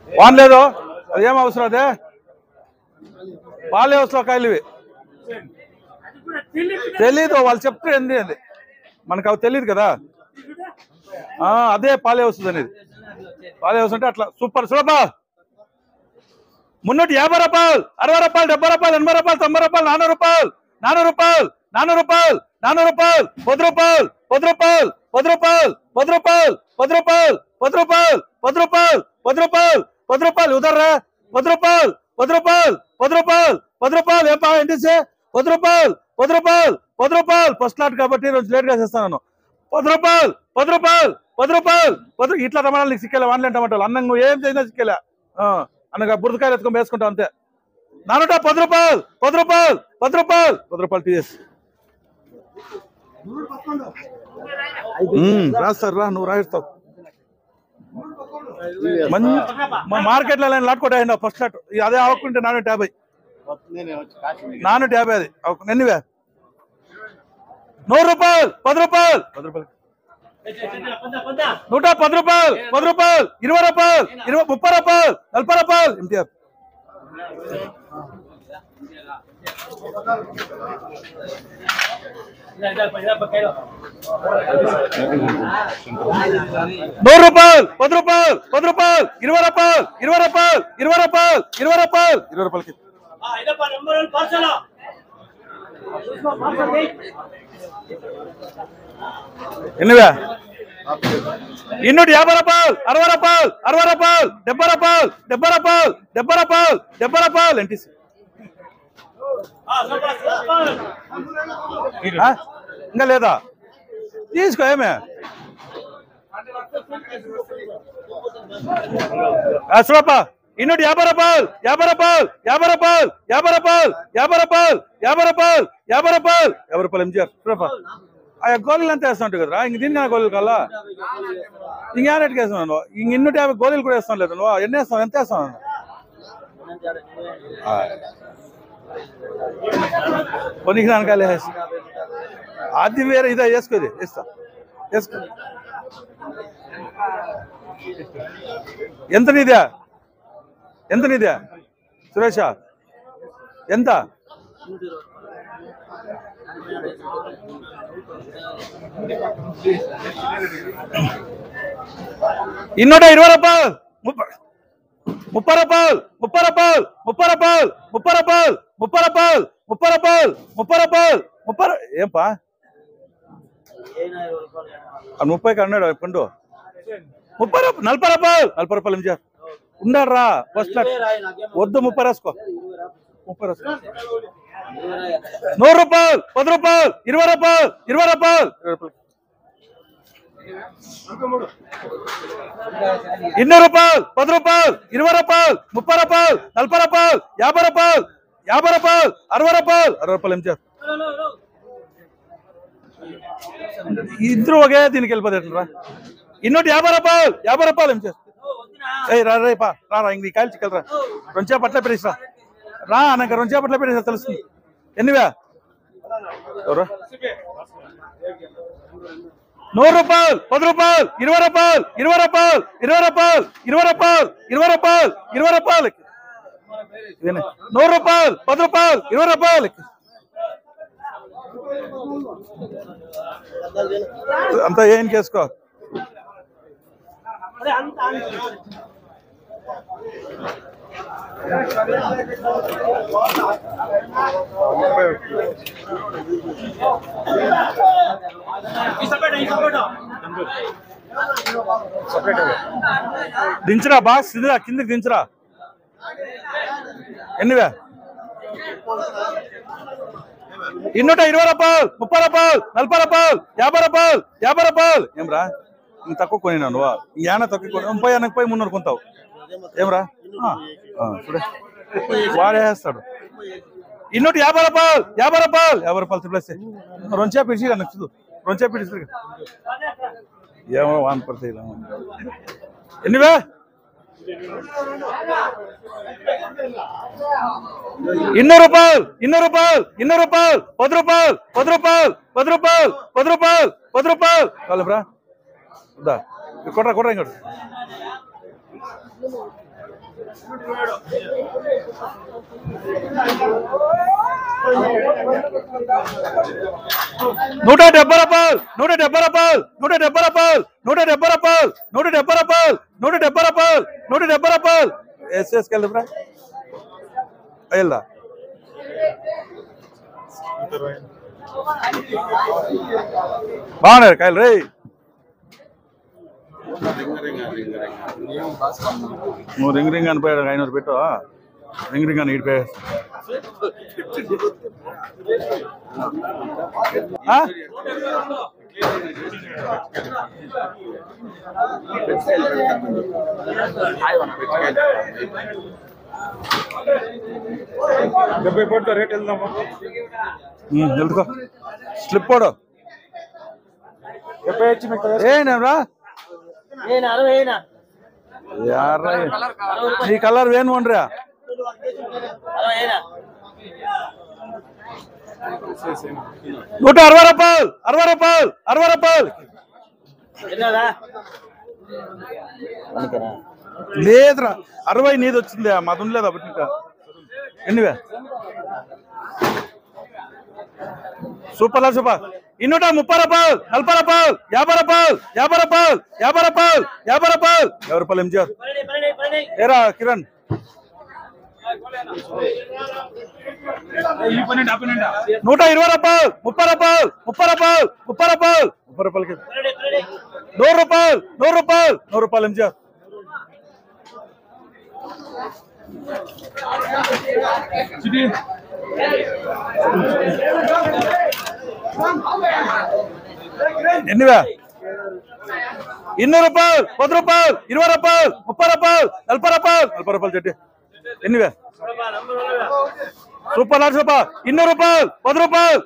Van లేదు అదేం అవసరం అదే పాలే అవసరం కాయలు ఇవి తెలీదు వాళ్ళు చెప్తే ఏంది అది మనకు అవి తెలియదు కదా అదే పాలే వస్తుంది అనేది పాలే వస్తుంది అంటే అట్లా సూపర్ సులభ 350 రూపాయలు 60 రూపాయలు 70 రూపాయలు 80 రూపాయలు 90 రూపాయలు 400 రూపాయలు 400 రూపాయలు 400 రూపాయలు 400 రూపాయలు 10 రూపాయలు 10 రూపాయలు 10 రూపాయలు 10 రూపాయలు 10 రూపాయలు 10 రూపాయలు 10 రూపాయలు 10 రూపాయలు ఉదర్రా 10 రూపాయలు 10 రూపాయలు 10 రూపాయలు 10 రూపాయలు ఏపా ఏంటి 10 రూపాయలు 10 రూపాయలు 10 రూపాయలు ఫస్ట్ లాట్ కాబట్టి రోజు లేట్ గా చేస్తాను 10 రూపాయలు 10 రూపాయలు 10 రూపాయలు ఇట్లా టమాటాలు నీకు సిక్కేలా ఆన్లైన్ టమాటాలు అన్నం నువ్వు ఏం చేసినా సిక్కేలా అనగా బురదకాయలు ఎత్తుకొని వేసుకుంటావు అంతే 10 రూపాయలు 10 రూపాయలు 10 రూపాయలు 10 రూపాయలు తీసేసి రాస్తారు రా నువ్వు రాయిస్తావు మా మార్కెట్లో లాట్టుకోటా ఫస్ట్ లాట్ అదే ఆవుకుంటే 450 450 అది ఎన్నివే 100 రూపాయలు 10 రూపాయలు 10 రూపాయలు 110 రూపాయలు 10 రూపాయలు 20 రూపాయలు 30 రూపాయలు 40 రూపాయలు ఎంటీఆర్ 100 రూపాయలు 10 రూపాయలు 10 రూపాయలు 20 రూపాయలు 20 రూపాయలు 20 రూపాయలు 20 రూపాయలు 20 రూపాయలకి ఎన్నివే 250 రూపాయలు 60 రూపాయలు 60 రూపాయలు 70 రూపాయలు 70 రూపాయలు 70 రూపాయలు 70 రూపాయలు ఎన్టీసీ ఇంకా లేదా తీసుకో ఏమే చూడప్పా 250 రూపాయలు 50 రూపాయలు 50 రూపాయలు 50 రూపాయలు 50 రూపాయలు 50 రూపాయలు 50 రూపాయలు 50 రూపాయలు ఎంజిఆర్ చూడప్పా గోళీలు అంతా వేస్తా ఉంటావు కదరా ఇంక దీనికి గోళీలు కల్లా ఇంక రేట్కి వేస్తున్నాను ఇంక 250 గోళీలు కూడా వేస్తాను లేదు నువ్వు ఎన్ని వేస్తావు ఎంత వేస్తాను కొనికి దానికాయలు వేసి అది వేరే ఇదే వేసుకోది వేస్తా వేసుకో ఎంత నీదే ఎంత నీదే సురేష ఎంత 220 రూపాయలు 30 రూపాయలు 30 రూపాయలు 30 రూపాయలు 30 రూపాయలు 30 రూపాయలు 30 రూపాయలు 30 రూపాయలు 30 ఏంపా 30కి అన్నాడు పండు 30 40 రూపాయలు 40 రూపాయలు ఎంజార్ ఉండారా ఫస్ట్ వద్దు 30 రాసుకో 30 రాసుకో 100 రూపాయలు 10 రూపాయలు 20 రూపాయలు 20 రూపాయలు 200 రూపాయలు 10 రూపాయలు 20 రూపాయలు 30 రూపాయలు 40 రూపాయలు 50 రూపాయలు 50 రూపాయలు 60 రూపాయలు 60 రూపాయలు ఎంజార్ ఇద్దరు ఒకే దీనికి వెళ్ళిపోతాడు రా 250 రూపాయలు 50 రూపాయలు ఎంజార్ రేపా రా ఇంక కాయలు చిక్కలరా 2 చేపట్ల పెట్టేసా రా నాకు 2 చేపట్ల పెట్టేసా తెలుస్తుంది ఎన్నివే 100 రూపాయలు 10 రూపాయలు 20 రూపాయలు 20 రూపాయలు 20 రూపాయలు 20 రూపాయలు 20 రూపాయలు 20 రూపాయలు 100 రూపాయలు 10 రూపాయలు 20 రూపాయలు అంతా ఏం చేసుకో దించరా బాక్స్ కిందకి దించరా ఎన్నివే 220 రూపాయలు 30 రూపాయలు 40 రూపాయలు 50 రూపాయలు 50 రూపాయలు ఏమ్రా ఇంక తక్కువ కొనినా నువ్వు ఇంకేనా తక్కువ కొని 30 పోయి 300 కొంటావు ఏమ్రా చూడే వాడేస్తాడు 250 రూపాయలు 50 రూపాయలు 50 రూపాయలు ప్లస్ 2 చేప ఇచ్చి నచ్చుదు 2 చేప ఇచ్చి ఏమో వాన్ పడతాయి ఎన్నివే 200 రూపాయలు 200 రూపాయలు 200 రూపాయలు 10 రూపాయలు 10 రూపాయలు 10 రూపాయలు 10 రూపాయలు 10 రూపాయలు కావాలబ్రా కొట్రా ఇంకోటి ₹170 ₹170 ₹170 ₹170 ₹170 ₹170 ₹170 ఎస్ఎస్కెళ్ళరా వెళ్దా బాగున్నారు కాయలు రే నువ్వు రింగ్ రింగ్ అనిపోయాడు 500 పెట్టు రింగ్ రింగ్ అని ఇడిపోయా రేట్ వెళ్దామా వెళ్తుకో స్లిప్ పోడు ఏనా ఈ కలర్ వేణు ఉండ్రా ₹160 లేదురా 60 నీది వచ్చింది మాది లేదు అప్పటి ఇంకా ఎన్నివే సూపర్ సూపర్ ₹230 ₹40 ₹50 ఎంజిఆర్ ఏరా కిరణ్ ₹120 ₹100 ఎంజిఆర్ ఎన్నివే ₹200 ₹10 ₹20 ₹30 ₹40 చెట్టు ఎన్నివే సూపర్ సూపర్ ₹200 ₹10 ₹20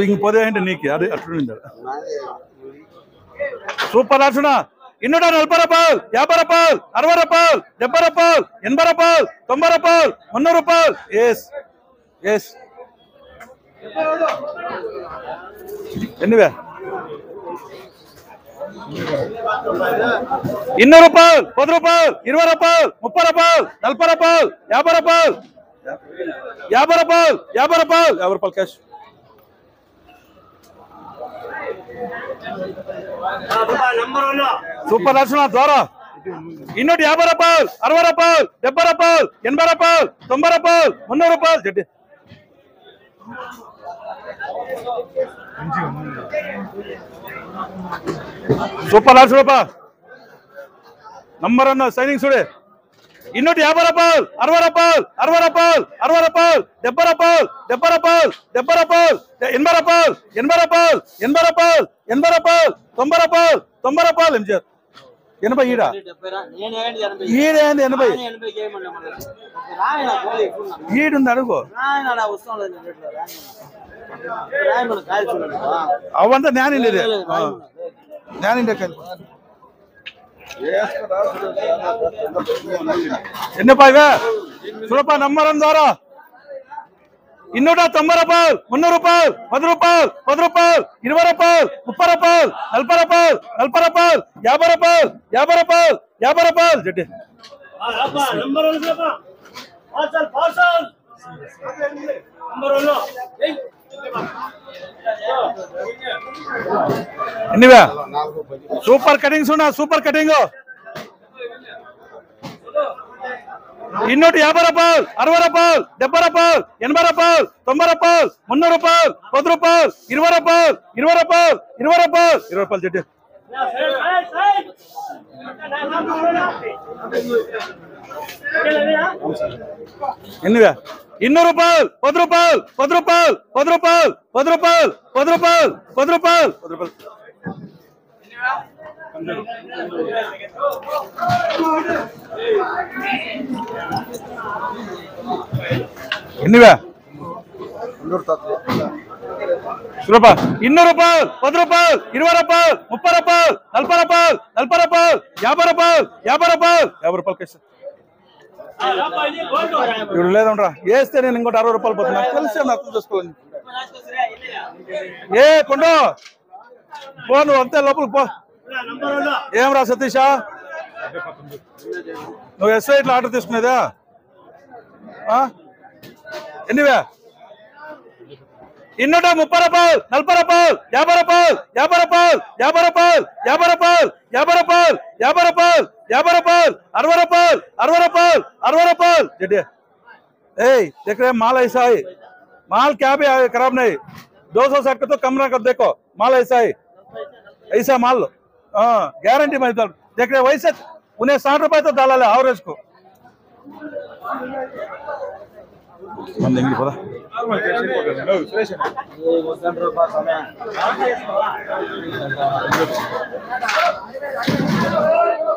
ఇంక పోదే అంటే నీకు అదే అట్లుంది సూపర్ అర్చన ₹240 ₹50 ₹60 ₹70 ₹80 ₹90 ఎస్ ఎస్ ఎన్నివే ₹200 ₹10 ₹20 ₹30 ₹40 ₹50 క్యాష్ సూపర్ అర్చన ద్వారా ₹250 ₹60 ₹70 ₹80 ₹90 ₹300 జడ్డి సూపర్ అర్చన నంబర్ అన్న సైనింగ్ చూడే ₹250 ₹60 ₹70 ₹80 ఎంజిఆర్ 80 ఈడ ఈడేంది 80 ఈడుంది అడుగు అవంతా జ్ఞానిండే జ్ఞానిండే ఎన్నపాయవే సులభ నంబరం ద్వారా ₹290 ₹300 ₹10 ₹20 ₹30 ₹40 జడ్డి ఎన్నివే సూపర్ కటింగ్స్ ఉన్నా సూపర్ కటింగ్ ₹250 ₹60 ₹70 ₹80 ₹90 ₹10 ₹20 జడ్డి ఎన్నివే ₹200 ₹10 ఎన్నివే రూపాయలు 200 రూపాయలు 10 రూపాయలు 20 రూపాయలు 30 రూపాయలు 40 రూపాయలు 40 రూపాయలు 50 రూపాయలు 50 రూపాయలు 50 రూపాయలు కేసు ఇప్పుడు లేదంట్రా వేస్తే నేను ఇంకోటి 60 రూపాయలు పోతున్నా నాకు తెలిసి అర్థం చేసుకోవాలి ఏ కొండ పో నువ్వు అంతే లోపలికి పో ఏం రా సతీషా నువ్వు ఎస్ఐ ఇట్లా ఆర్డర్ తీసుకునేదా ఎన్నివే 230 రూపాయలు 40 రూపాయలు 50 రూపాయలు 50 రూపాయలు 50 రూపాయలు 50 రూపాయలు 50 రూపాయలు 50 రూపాయలు 50 రూపాయలు 60 రూపాయలు 60 రూపాయలు 60 रूपायल जेठे ए देख रहे माल ऐसा है माल क्या भी खराब नहीं 260 का तो कम ना कर देखो माल ऐसा है ऐसा माल हाँ गारंटी में देख रहे वैसे उन्हें 60 रुपए तो डाला ले एवरेज को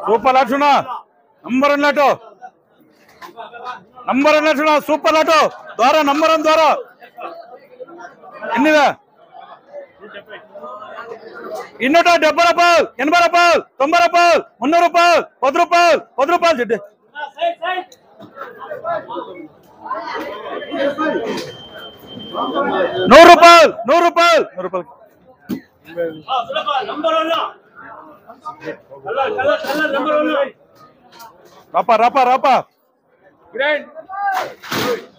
సూపర్ లాటునా నంబర్ అన్నట్టు సూపర్ లాటో ద్వారా నంబర్ వన్ ద్వారా ఎన్నివే 270 రూపాయలు 80 రూపాయలు 90 రూపాయలు 300 రూపాయలు 10 రూపాయలు 10 రూపాయలు చెడ్డే 100 రూపాయలు 100 రూపాయలు 100 రూపాయలు రాపా రాపా రాపా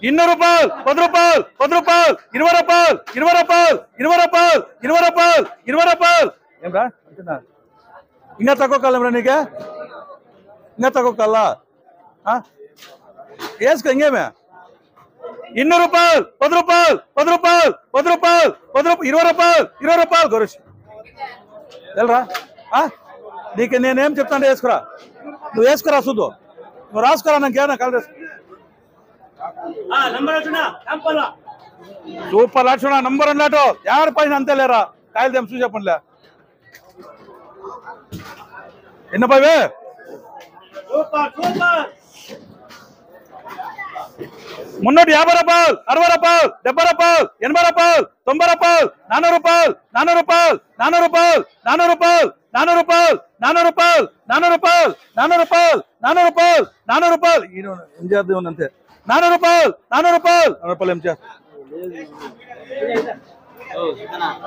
200 రూపాయలు 10 రూపాయలు 10 రూపాయలు 20 రూపాయలు 20 రూపాయలు 20 రూపాయలు 20 రూపాయలు 20 రూపాయలు ఏమ్రా ఇంకా తక్కువ కాలంరా నీకే ఇంకా తక్కువ కాలా వేసుకో ఇంకేమే 200 రూపాయలు 10 రూపాయలు 10 రూపాయలు 10 రూపాయలు 10 రూపాయలు 20 రూపాయలు 20 రూపాయలు గొరష్ వెళ్ళరా నీకు నేనేం చెప్తాను వేసుకురా నువ్వు వేసుకురా చూద్దు నువ్వు రాసుకురా నాకేనా కాల్ సూపర్ లక్షణ నంబర్ అన్నట్టు 50 పైన అంతే లేరా కాయలు తెం చూసి చెప్పండిలే ఎన్ని పైవే 350 రూపాయలు 60 రూపాయలు 70 రూపాయలు 80 రూపాయలు 90 రూపాయలు 400 రూపాయలు 400 రూపాయలు 400 రూపాయలు 400 రూపాయలు 400 రూపాయలు 400 రూపాయలు 400 రూపాయలు 400 రూపాయలు 400 రూపాయలు 400 రూపాయలు ఏం చేద్దాం అంతే 400 రూపాయలు 400 రూపాయలు 400 రూపాయలు ఏం చేస్తా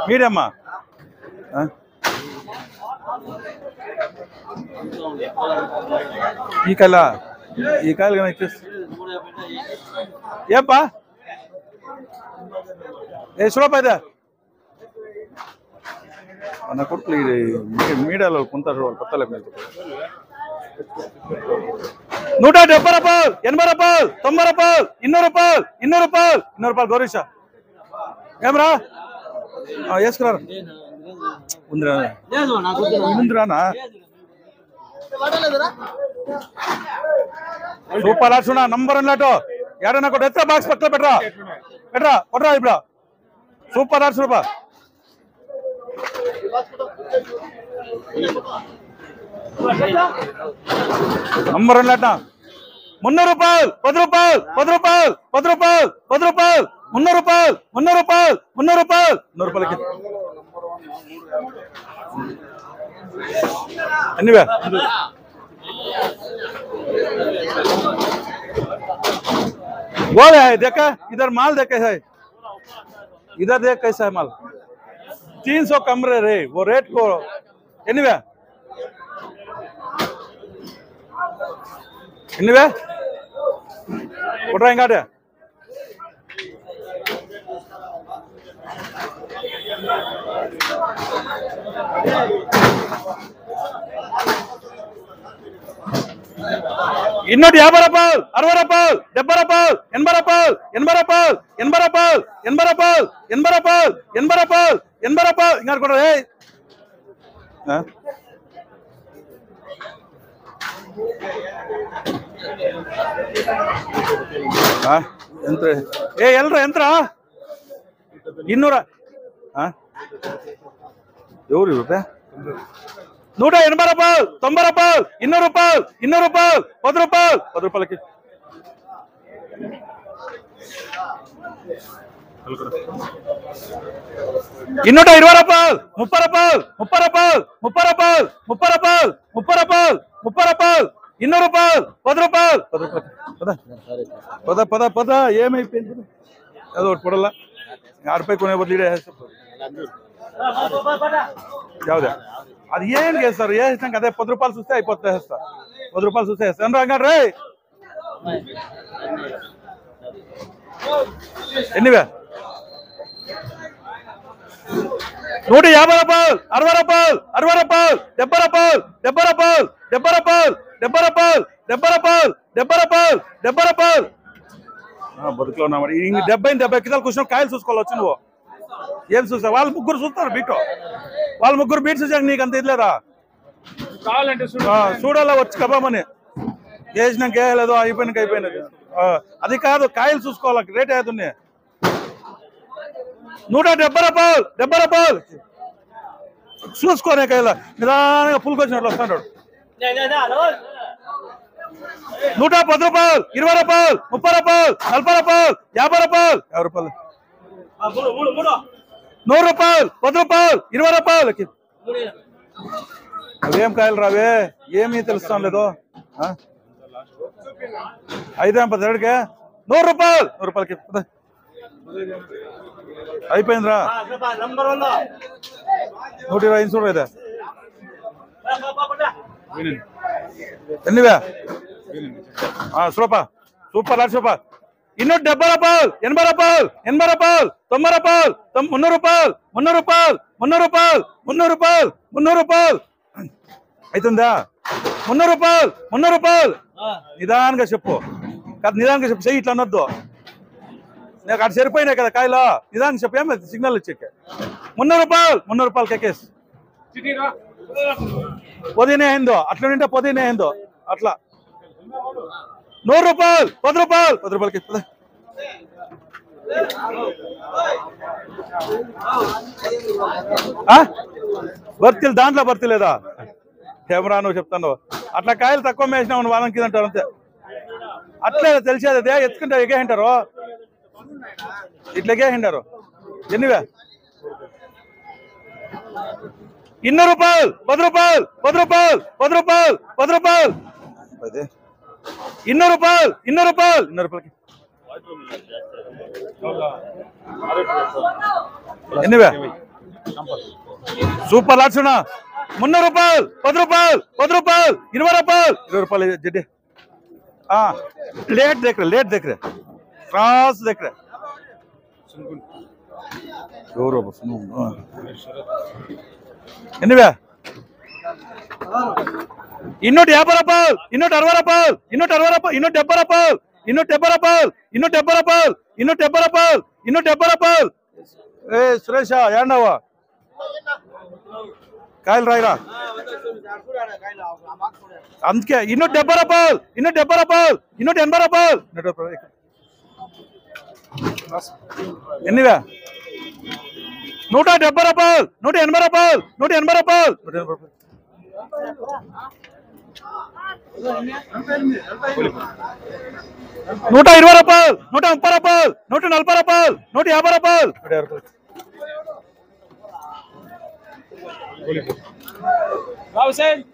మీరేమ్మా ఈ కాయలు కానీ ఇచ్చేసి ఏప్పా ఏ చూడపోయిదా నా కొడుకులు మీడియాలో కొంటారు వాళ్ళు కొత్త 170 రూపాయలు 80 రూపాయలు 90 రూపాయలు 200 రూపాయలు 200 రూపాయలు 200 రూపాయలు గౌరీషా ఏమరా వేసుకురా ముందురానా సూపర్ లాటునా నంబర్ అన్నట్టు ఏడన్నా కూడా ఎత్త బాక్స్ పక్కన పెట్టరా కొట్టరా ఇప్పుడు సూపర్ లాట్స్ రూపా నంబర్ అన్నట్ట 300 రూపాయలు 10 రూపాయలు 10 రూపాయలు 10 రూపాయలు 10 రూపాయలు 300 రూపాయలు 300 రూపాయలు 300 రూపాయలు 100 రూపాయలకి ఎన్నివే वो है देखा इधर माल देखे है इधर देख कैसा है माल 300 कम रे वो रेट को एनीवे कोटरा इंगाटे ఇన్నోటి 50 రూపాయలు 60 రూపాయలు 70 రూపాయలు 80 రూపాయలు 80 రూపాయలు 80 రూపాయలు 80 రూపాయలు 80 రూపాయలు 80 రూపాయలు 80 రూపాయలు ఇంకా కూడా ఎంత ఏ ఎల్రా ఎంతరా 200 ఎవరు రూపాయ 180 రూపాయలు 90 రూపాయలు 200 రూపాయలు 200 రూపాయలు 10 రూపాయలు 10 రూపాయలకి 220 రూపాయలు 30 రూపాయలు 30 రూపాయలు 30 రూపాయలు 30 రూపాయలు 30 రూపాయలు 30 రూపాయలు 200 రూపాయలు 10 రూపాయలు పద పద ఏమైపోయింది ఏదో ఒకటి పొడలా ఆడిపోయి కొనే బదులు యావదా అది ఏం చేస్తారు వేసినాక అదే 10 రూపాయలు చూస్తే అయిపోతుంది వేస్తారు 10 రూపాయలు చూస్తే వేస్తాను రంగాడు రే ఎన్నివే 150 రూపాయలు 60 రూపాయలు 60 రూపాయలు 70 రూపాయలు 70 రూపాయలు 70 రూపాయలు 70 రూపాయలు 70 రూపాయలు 70 రూపాయలు 70 రూపాయలు బతుకులో ఉన్నా మరి 70 కిలోలు కూర్చొని కాయలు చూసుకోవాలి వచ్చి నువ్వు ఏం చూస్తావు వాళ్ళు ముగ్గురు చూస్తారు బీట్ వాళ్ళు ముగ్గురు బీట్ చూసాక నీకు అంత ఇదిలేదా చూడాలా వచ్చి కబామని వేసినాక వేయలేదు అయిపోయినది అది కాదు కాయలు చూసుకోవాలి రేట్ అవుతుంది 170 రూపాయలు 70 రూపాయలు చూసుకోనే కాయల నిదానంగా పులుకొచ్చినట్లు వస్తాడు 110 రూపాయలు 20 రూపాయలు 30 రూపాయలు 40 రూపాయలు 50 రూపాయలు 100 రూపాయలు 10 రూపాయలు 20 రూపాయలు అవేం కాయలు రావే ఏమీ తెలుస్తాం లేదు 5-10 100 రూపాయలు 100 రూపాయలకి అయిపోయిందిరా 120 చూడలేదా ఎన్నివే చూడపా సూపర్ లాట్ చూపా 270 రూపాయలు 80 రూపాయలు 80 రూపాయలు 90 రూపాయలు 300 రూపాయలు 300 రూపాయలు 300 రూపాయలు 300 రూపాయలు 300 రూపాయలు అవుతుందా 300 రూపాయలు 300 రూపాయలు నిదానంగా చెప్పు నిదానంగా చెప్పు చెయ్యి ఇట్లా అనొద్దు నాకు అక్కడ సరిపోయినాయి కదా కాయలో నిదానంగా చెప్పు ఏమి సిగ్నల్ ఇచ్చాక 300 రూపాయలు కేకేసి పొదినే అయిందో అట్లా నింటే పొదినే అయిందో అట్లా 100 రూపాయలు 10 రూపాయలు 10 రూపాయలకి భర్తీలు దాంట్లో భర్తీ లేదా కెమెరా నువ్వు చెప్తాను అట్లా కాయలు తక్కువ వేసినావు నువ్వు వాదం కింద అంటారు అంతే అట్లే తెలిసేది అదే ఎత్తుకుంటే ఎగేసింటారు ఇట్లా ఎగేసింటారు ఎన్నివే 200 రూపాయలు 10 రూపాయలు 10 రూపాయలు 10 రూపాయలు 10 రూపాయలు 200 రూపాయలు 200 రూపాయలు 200 రూపాయలకి ఎన్నివే సూపర్ లాట్సునా 300 రూపాయలు 10 రూపాయలు 10 రూపాయలు 20 రూపాయలు 20 రూపాయలు జడ్డి लेट देख रहे क्रॉस देख रहे ఎన్నివే 250 రూపాయలు 260 రూపాయలు 260 రూపాయలు 270 రూపాయలు 270 రూపాయలు 270 రూపాయలు 270 రూపాయలు 270 రూపాయలు ఏ సురేష ఏండవా కాయలు రాయిరా అందుకే 270 రూపాయలు 270 రూపాయలు 280 రూపాయలు ఎన్నివే 170 రూపాయలు 180 రూపాయలు 180 రూపాయలు 120 రూపాయలు 130 రూపాయలు 140 రూపాయలు 150 రూపాయలు Hussein.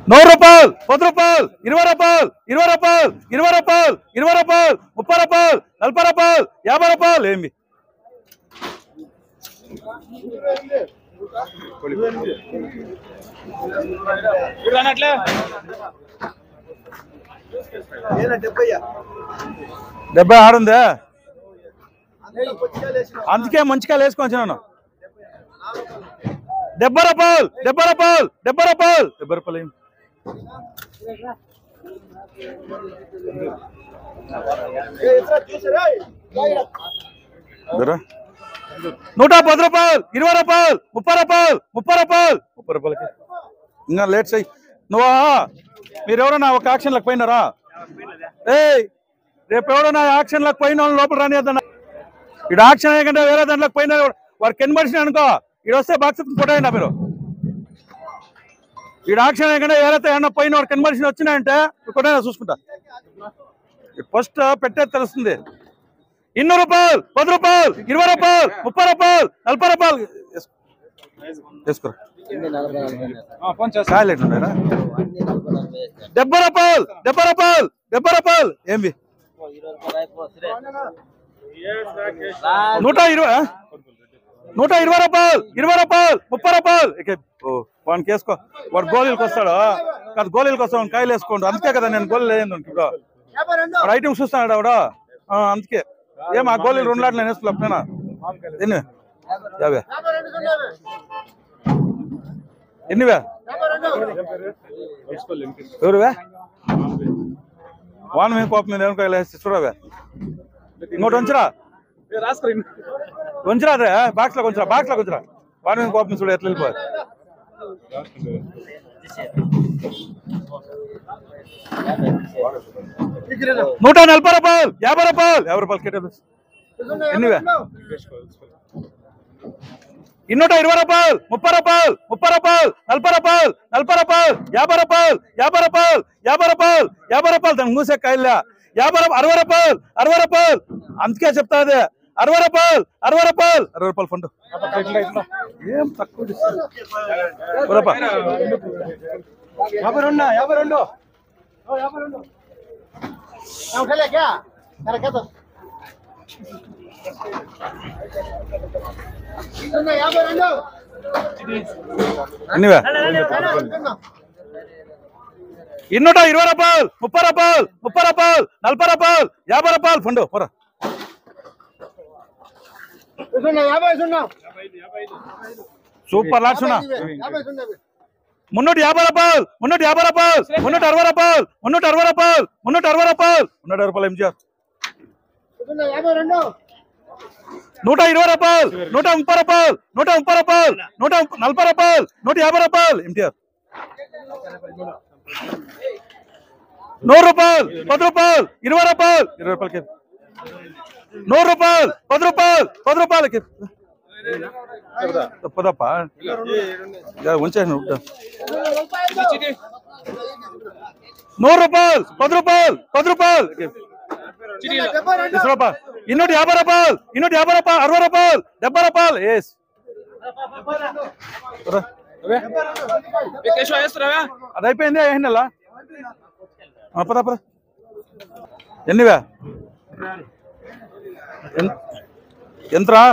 100 రూపాయలు 10 రూపాయలు 20 రూపాయలు 20 రూపాయలు 20 రూపాయలు 20 రూపాయలు 30 రూపాయలు 40 రూపాయలు 50 రూపాయలు ఏమి అట్లే 70 ఆడుందే అందుకే మంచిగా వేసుకొని నేను 70 రూపాయలు 70 రూపాయలు 70 రూపాయలు 70 రూపాయలు 110 రూపాయలు 20 రూపాయలు 30 రూపాయలు 30 రూపాయలు 30 రూపాయలకి ఇంకా లేట్ చెయ్యి నువ్వా మీరెవరన్నా ఒక యాక్షన్లకు పోయినారా రేపు ఎవడన్నా యాక్షన్లకు పోయిన వాళ్ళని లోపల రానియద్దన్నా ఇటు యాక్షన్ అయ్యకంటే వేరే దాంట్లోకి పోయినా వారు కెన్ మనిషిని అనుకో ఇటు వస్తే బాక్స్ ఫోటో అయినా మీరు ఈ ఆక్షన్ ఏకంటే ఎవరైతే ఏమన్నా పైన కన్వర్షన్ వచ్చినాయంటే కూడా చూసుకుంటా ఫస్ట్ పెట్టేది తెలుస్తుంది 200 రూపాయలు 10 రూపాయలు 20 రూపాయలు 30 రూపాయలు 40 రూపాయలు వేసుకోరా కాయలు ఎట్లున్నారా 70 రూపాయలు 70 రూపాయలు 70 రూపాయలు ఏమి 120 రూపాయలు 20 రూపాయలు 30 రూపాయలు వానికి వేసుకో వాడు గోళీలకు వస్తాడు కాదు గోళీలకు వస్తాడు కాయలు వేసుకోండి అందుకే కదా నేను గోళీలు వేయండి ఇప్పుడు వాడు ఐటమ్ చూస్తాడు ఆవిడ అందుకే ఏం ఆ గోళీలు 2 లాట్లు నేను వేసుకోలేకపోయినా ఎన్ని 50 ఎన్నివే ఎవరువే వాన్ మేము కోపం మీద ఏమకాయలు వేసి చూడవే ఇంకోటి వంచరా వంచరా అదే బాక్స్లో కొంచెరా వాన్ మేము కోపం చూడ ఎట్లా వెళ్ళిపోయి 140 రూపాయలు 50 రూపాయలు 50 రూపాయలు కేటాయి ఎన్నివే 220 రూపాయలు 30 రూపాయలు 30 రూపాయలు 40 రూపాయలు 40 రూపాయలు 50 రూపాయలు 50 రూపాయలు 50 రూపాయలు 50 రూపాయలు దాన్ని మూసే కాయలే 50 60 రూపాయలు 60 రూపాయలు అందుకే చెప్తా అదే 60 రూపాయలు 60 రూపాయలు 60 రూపాయలు ఫండ్ ఏం తక్కువ 52 ఎన్నివే 220 రూపాయలు 30 రూపాయలు 30 రూపాయలు 40 రూపాయలు 50 రూపాయలు ఫండ్ పోరా సూపర్ లాట్స్ 350 రూపాయలు 350 రూపాయలు 360 రూపాయలు 360 రూపాయలు 360 రూపాయలు 160 రూపాయలు ఎంజీఆర్ 120 రూపాయలు 130 రూపాయలు 130 రూపాయలు 140 రూపాయలు 150 రూపాయలు ఎంటీఆర్ 100 రూపాయలు 10 రూపాయలు 20 రూపాయలు 20 రూపాయలకి 100 రూపాయలు 10 రూపాయలు 10 రూపాయలకి తప్పదప్ప ఉంచాను 100 రూపాయలు 10 రూపాయలు 10 రూపాయలు 250 రూపాయలు 250 రూపాయలు 60 రూపాయలు 70 రూపాయలు ఎస్ అది అయిపోయింది ఏంటల్లా పద పద ఎన్నివే ఎంతరా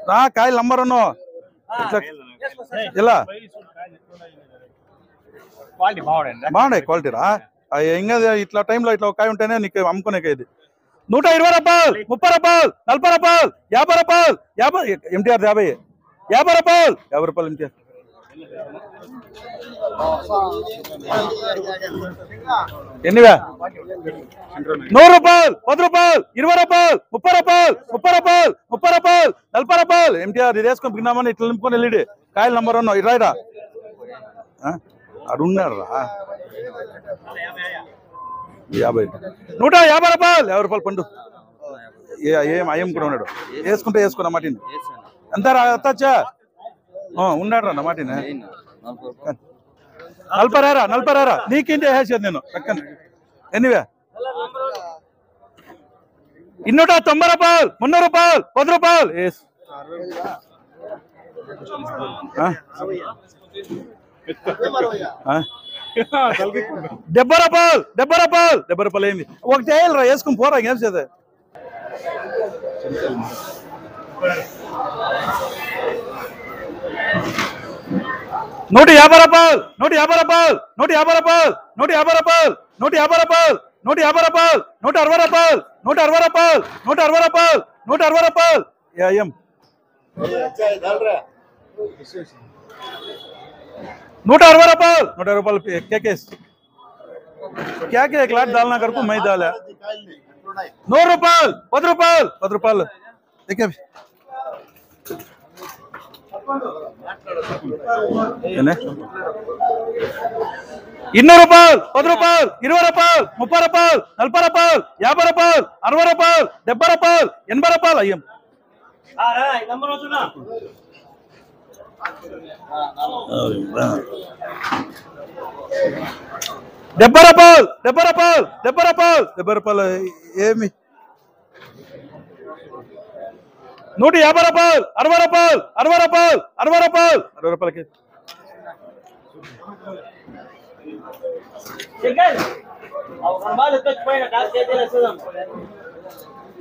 రా కాయలు నంబర్ ఉన్నావు ఇలా బాగున్నాయి క్వాలిటీ రా ఇంకా ఇట్లా టైంలో ఇట్లా కాయ ఉంటేనే నీకు అమ్ముకునేది 120 రూపాయలు 30 రూపాయలు 40 రూపాయలు 50 రూపాయలు 50 ఎంటీఆర్ 50 రూపాయలు 50 రూపాయలు ఎంటీఆర్ ఎన్నివే 100 రూపాయలు 10 రూపాయలు 20 రూపాయలు 30 రూపాయలు 30 రూపాయలు 30 రూపాయలు 40 రూపాయలు ఎంటీఆర్ ఇది వేసుకొని పిన్నామని ఇట్లా నింపుకొని వెళ్ళి కాయలు నంబర్ ఉన్నావు ఇది రాయరా అడున్నారు రా 50 150 రూపాయలు 50 రూపాయలు పండు ఏం అయ్యం కూడా ఉన్నాడు వేసుకుంటే వేసుకున్నా మాటిని ఎంత వచ్చా ఉన్నాడు రా మాటిని 40 నీకేంటి వేసేది నేను పక్కన ఎన్నివే 290 రూపాయలు 300 రూపాయలు 10 రూపాయలు ఎస్ 70 రూపాయలు ఏంది ఒకటి వేయాలరా వేసుకుని పోరా ఏం చేద్దా 150 రూపాయలు 150 రూపాయలు 150 రూపాయలు 150 రూపాయలు 150 రూపాయలు 150 రూపాయలు 160 రూపాయలు 160 రూపాయలు 160 రూపాయలు 160 రూపాయలు ఏం 160 రూపాయలు 160 రూపాయలు కేకేస్ क्या क्या 1 लाख डालना कर को मैं डाला 100 రూపాయలు 10 రూపాయలు 10 రూపాయలు देखिए 200 రూపాయలు 10 రూపాయలు 20 రూపాయలు 30 రూపాయలు 40 రూపాయలు 50 రూపాయలు 60 రూపాయలు 70 రూపాయలు 80 రూపాయలు అయ్యం రూపాయలు 70 రూపాయలు ఏమి 150 రూపాయలు 60 రూపాయలకి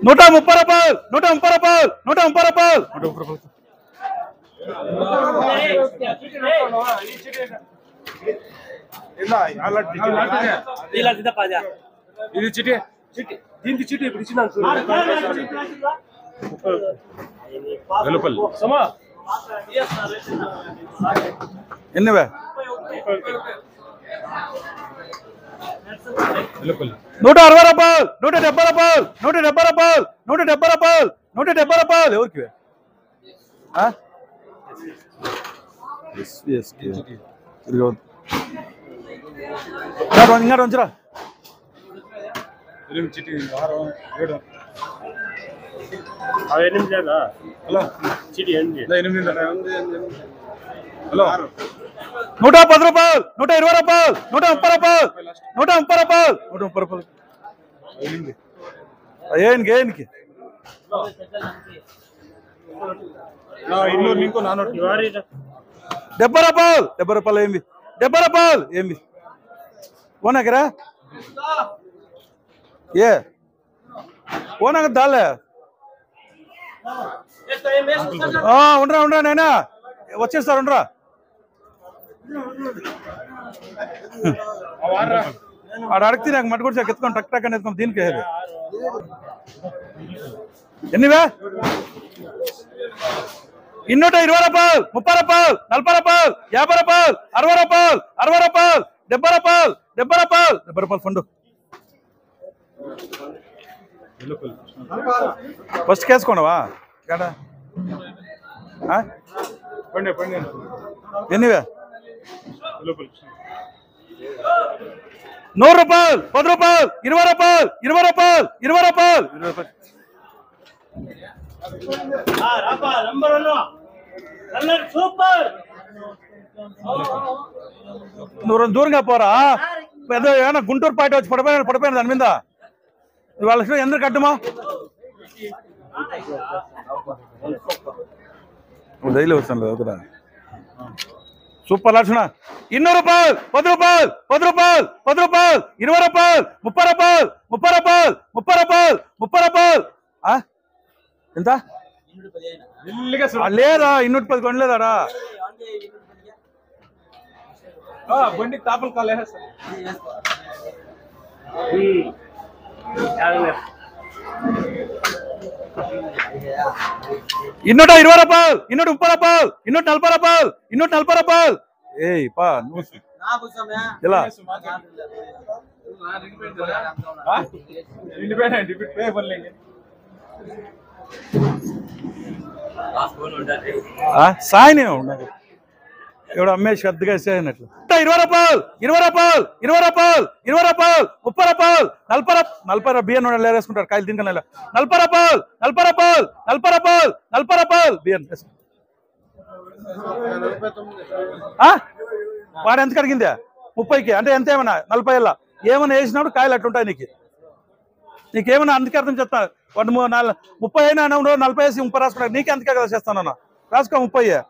130 రూపాయలు 130 రూపాయలు ఇది చిటి దీనికి చిటి ఇప్పుడు ఇచ్చిన ఎన్నివే 160 రూపాయలు 170 రూపాయలు 170 రూపాయలు 170 రూపాయలు 170 రూపాయలు ఎవరికి ఇంకా ఉంచరా హలో 110 రూపాయలు 120 రూపాయలు 130 రూపాయలు 130 రూపాయలు ఏనికి 70 రూపాయలు ఏంది 70 రూపాయలు ఏంది ఓనాకరా ఏ ఓనాక దాలే ఉండరా నైనా వచ్చేస్తారు ఉండరా ఆడ అడిగితే నాకు మట్టి కూడా ఎత్తుకొని టక్ టక్ అని ఎత్తుకొని దీనికి ఎన్నివే 220 రూపాయలు 30 రూపాయలు 40 రూపాయలు 50 రూపాయలు 60 రూపాయలు 60 రూపాయలు 70 రూపాయలు 70 రూపాయలు ఫండు ఫస్ట్ కేసుకోండవా కదా ఎన్నివే 100 రూపాయలు 10 రూపాయలు 20 రూపాయలు 20 రూపాయలు 20 రూపాయలు 20 రూపాయలు దూరంగా పోరా పెద్ద ఏమైనా గుంటూరు పార్టీ వచ్చి పడిపోయిన దాని మీద వాళ్ళ ఎందుకు కట్టుమా డైలీ వస్తాను కదా సూపర్ లక్షణ 200 రూపాయలు 10 రూపాయలు 10 రూపాయలు 10 రూపాయలు 20 రూపాయలు 30 రూపాయలు 30 రూపాయలు 30 రూపాయలు 30 రూపాయలు ఎంత లేదా 210 కొనలేదాడా బండికి తాపలు కాలే 220 రూపాయలు 230 రూపాయలు 240 రూపాయలు 240 రూపాయలు ఏయ్ పా ఎలా సాయి ఎవడు అమ్మేసి పెద్దగా చేయనట్లు 20 రూపాయలు 20 రూపాయలు 20 రూపాయలు 20 రూపాయలు 30 రూపాయలు 40 బియ్యం లేరేసుకుంటారు కాయలు తినక 40 రూపాయలు 40 రూపాయలు 40 రూపాయలు 40 రూపాయలు బియ్యం వాడు ఎంత కడిగిందా 30కి అంటే ఎంత ఏమన్నా 40 ఏళ్ళ ఏమన్నా వేసినప్పుడు కాయలు అట్టుంటాయి నీకేమన్నా అందుకే అర్థం చెప్తాను వాడు 30 అయినా 40 వేసి 30 రాసుకుంటా నీకే అందుకే కదా చేస్తానన్నా రాసుకో 30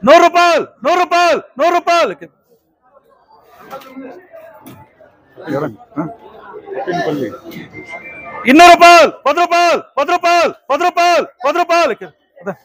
100 రూపాయలు 100 రూపాయలు 100 రూపాయలు 200 రూపాయలు 10 రూపాయలు 10 రూపాయలు 10 రూపాయలు 10 రూపాయలు 10 రూపాయలు